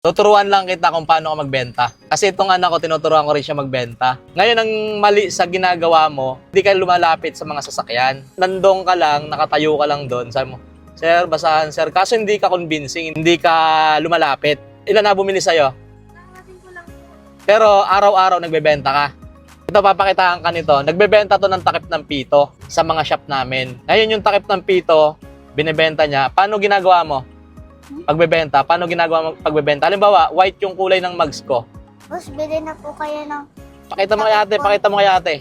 Tuturuan lang kita kung paano ka magbenta. Kasi itong anak ko, tinuturuan ko rin siya magbenta. Ngayon, ang mali sa ginagawa mo, hindi ka lumalapit sa mga sasakyan. Nandong ka lang, nakatayo ka lang doon. Sabi mo, sir, basahan, sir. Kaso hindi ka convincing, hindi ka lumalapit. Ilan na bumili sa'yo? Pero araw-araw nagbebenta ka. Ito, papakitaan ka nito. Nagbebenta to ng takip ng pito sa mga shop namin. Ngayon, yung takip ng pito, binibenta niya. Paano ginagawa mo? Pagbebenta, paano ginagawa mo pagbebenta? Halimbawa, white yung kulay ng mugs ko. Boss, bili na po kayo ng... Pakita mo kay ate, pakita mo kay ate.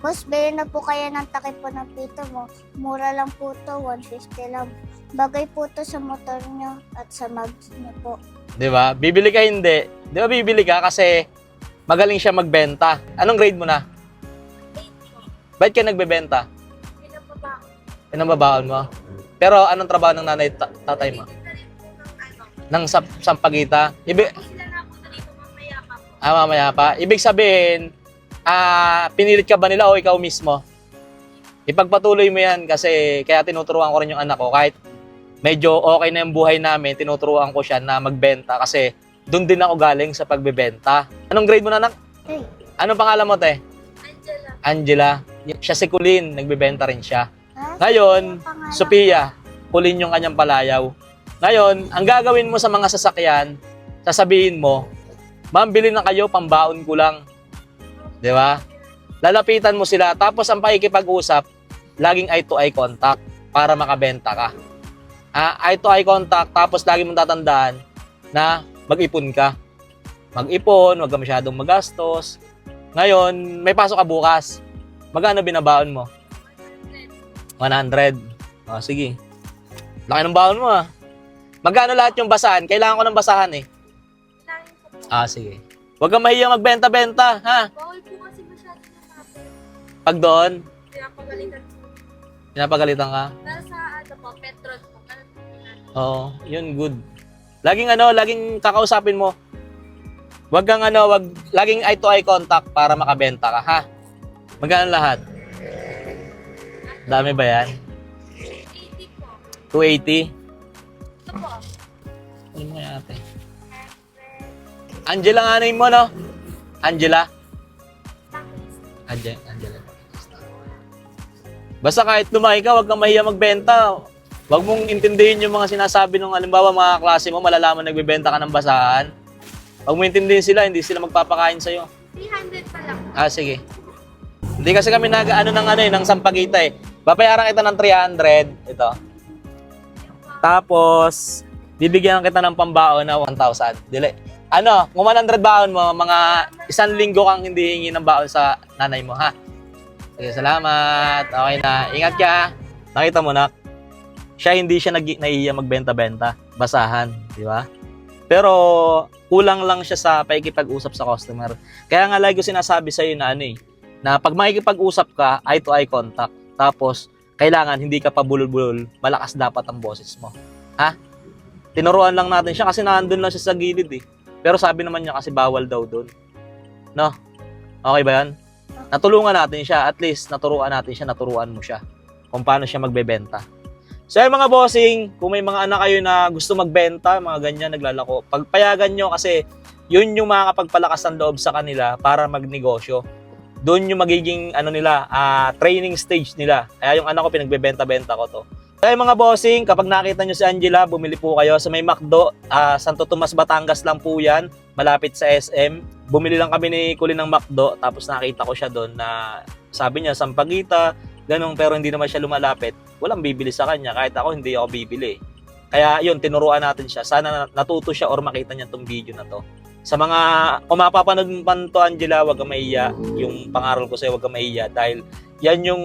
Boss, bili na po kayo ng takip po ng pito mo. Mura lang po to, 150 lang. Bagay po to sa motor nyo at sa mugs nyo po. Di ba? Bibili ka hindi. Di ba bibili ka kasi magaling siya magbenta. Anong grade mo na? 8 po. Bakit ka nagbebenta? Pinapabaon. Pinambabaon mo? Pero anong trabaho ng nanay tatay mo? Ng sampagita? Sila na po dito mamaya pa po. Mamaya pa. Ibig sabihin, pinilit ka ba nila o ikaw mismo? Ipagpatuloy mo yan kasi kaya tinuturuan ko rin yung anak ko. Kahit medyo okay na yung buhay namin, tinuturuan ko siya na magbenta kasi doon din ako galing sa pagbebenta. Anong grade mo na, anak? Hey, Anong pangalan mo, te? Angela. Angela. Siya si Kulin, nagbebenta rin siya. Ha? Ngayon, Ano pangalan? Sophia, Kulin yung kanyang palayaw. Ngayon, ang gagawin mo sa mga sasakyan, sasabihin mo, ma'am, bili na kayo, pambaon ko lang. Di ba? Lalapitan mo sila, tapos ang pakikipag-usap, laging eye-to-eye contact para makabenta ka. Eye-to-eye contact, tapos lagi mong tatandaan na mag-ipon ka. Mag-ipon, huwag ka masyadong magastos. Ngayon, may pasok ka bukas. Magkano binabaon mo? 100. Sige. Laki ng baon mo Magkano lahat yung basahan? Kailangan ko ng basahan eh. Sige. Huwag kang mahiya magbenta-benta, ha? Bawal po kasi masyado ng natin. Pag doon, Kaya pagalitan po. pinapagalitan ka. Pero sa po, petrol po. Oo, yun good. Laging kakausapin mo. Huwag kang laging eye-to-eye contact para makabenta ka, ha? Magkano lahat? Dami ba yan? 80 po. 280? Ito po. Ano mo yan, ate? Angela nga name mo, no? Angela? Angela. Basta kahit lumaki ka, huwag kang mahiya magbenta. Huwag mong intindihin yung mga sinasabi ng halimbawa mga klase mo, malalaman nagbebenta ka ng basahan. Huwag mo intindihin sila, hindi sila magpapakain sa'yo. 300 pa lang. Sige. Hindi kasi kami ng sampagita eh. Babayaran kita ng 300, ito. Tapos, bibigyan kita ng pambaon na 1,000. Dili. Kung 100 baon mo, mga 1 linggo kang hindi hingi ng baon sa nanay mo, ha? Sige, salamat. Okay na. Ingat ka. Nakita mo na, hindi siya nahihiya magbenta-benta. Basahan, di ba? Pero, kulang lang siya sa pakikipag-usap sa customer. Kaya nga lagi ko sinasabi sa'yo na na pag makikipag-usap ka, eye-to-eye contact. Tapos, kailangan hindi ka pa bulol-bulol, malakas dapat ang boses mo. Ha? Tinuruan lang natin siya kasi nandun lang siya sa gilid eh. Pero sabi naman niya kasi bawal daw doon. No? Okay ba yan? Natulungan natin siya. At least, naturuan mo siya kung paano siya magbebenta. So yung mga bossing, kung may mga anak kayo na gusto magbenta, mga ganyan, naglalako, pagpayagan nyo kasi yun yung makakapagpalakas ng loob sa kanila para magnegosyo. Doon yung magiging training stage nila. Kaya yung anak ko pinagbebenta-benta ko to. Kaya mga bossing, kapag nakita nyo si Angela, bumili po kayo sa may McDo, Santo Tomas, Batangas lang po yan, malapit sa SM. Bumili lang kami ni Kulin ng McDo, tapos nakita ko siya doon na sabi niya, sampagita, ganun, pero hindi naman siya lumalapit. Walang bibili sa kanya, kahit ako hindi ako bibili. Kaya yun, tinuruan natin siya. Sana natuto siya or makita niya tong video na to. Sa mga, kung mapapanood man to, Angela, wag kang mahiya. Yung pangaral ko sa'yo, wag kang mahiya. Dahil yan yung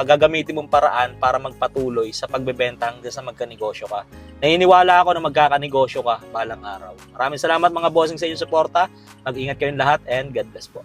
gagamitin mong paraan para magpatuloy sa pagbebenta hanggang sa magkanegosyo ka. Naniniwala ako na magkakanegosyo ka balang araw. Maraming salamat mga bossing sa inyong suporta. Mag-ingat kayong lahat and God bless po.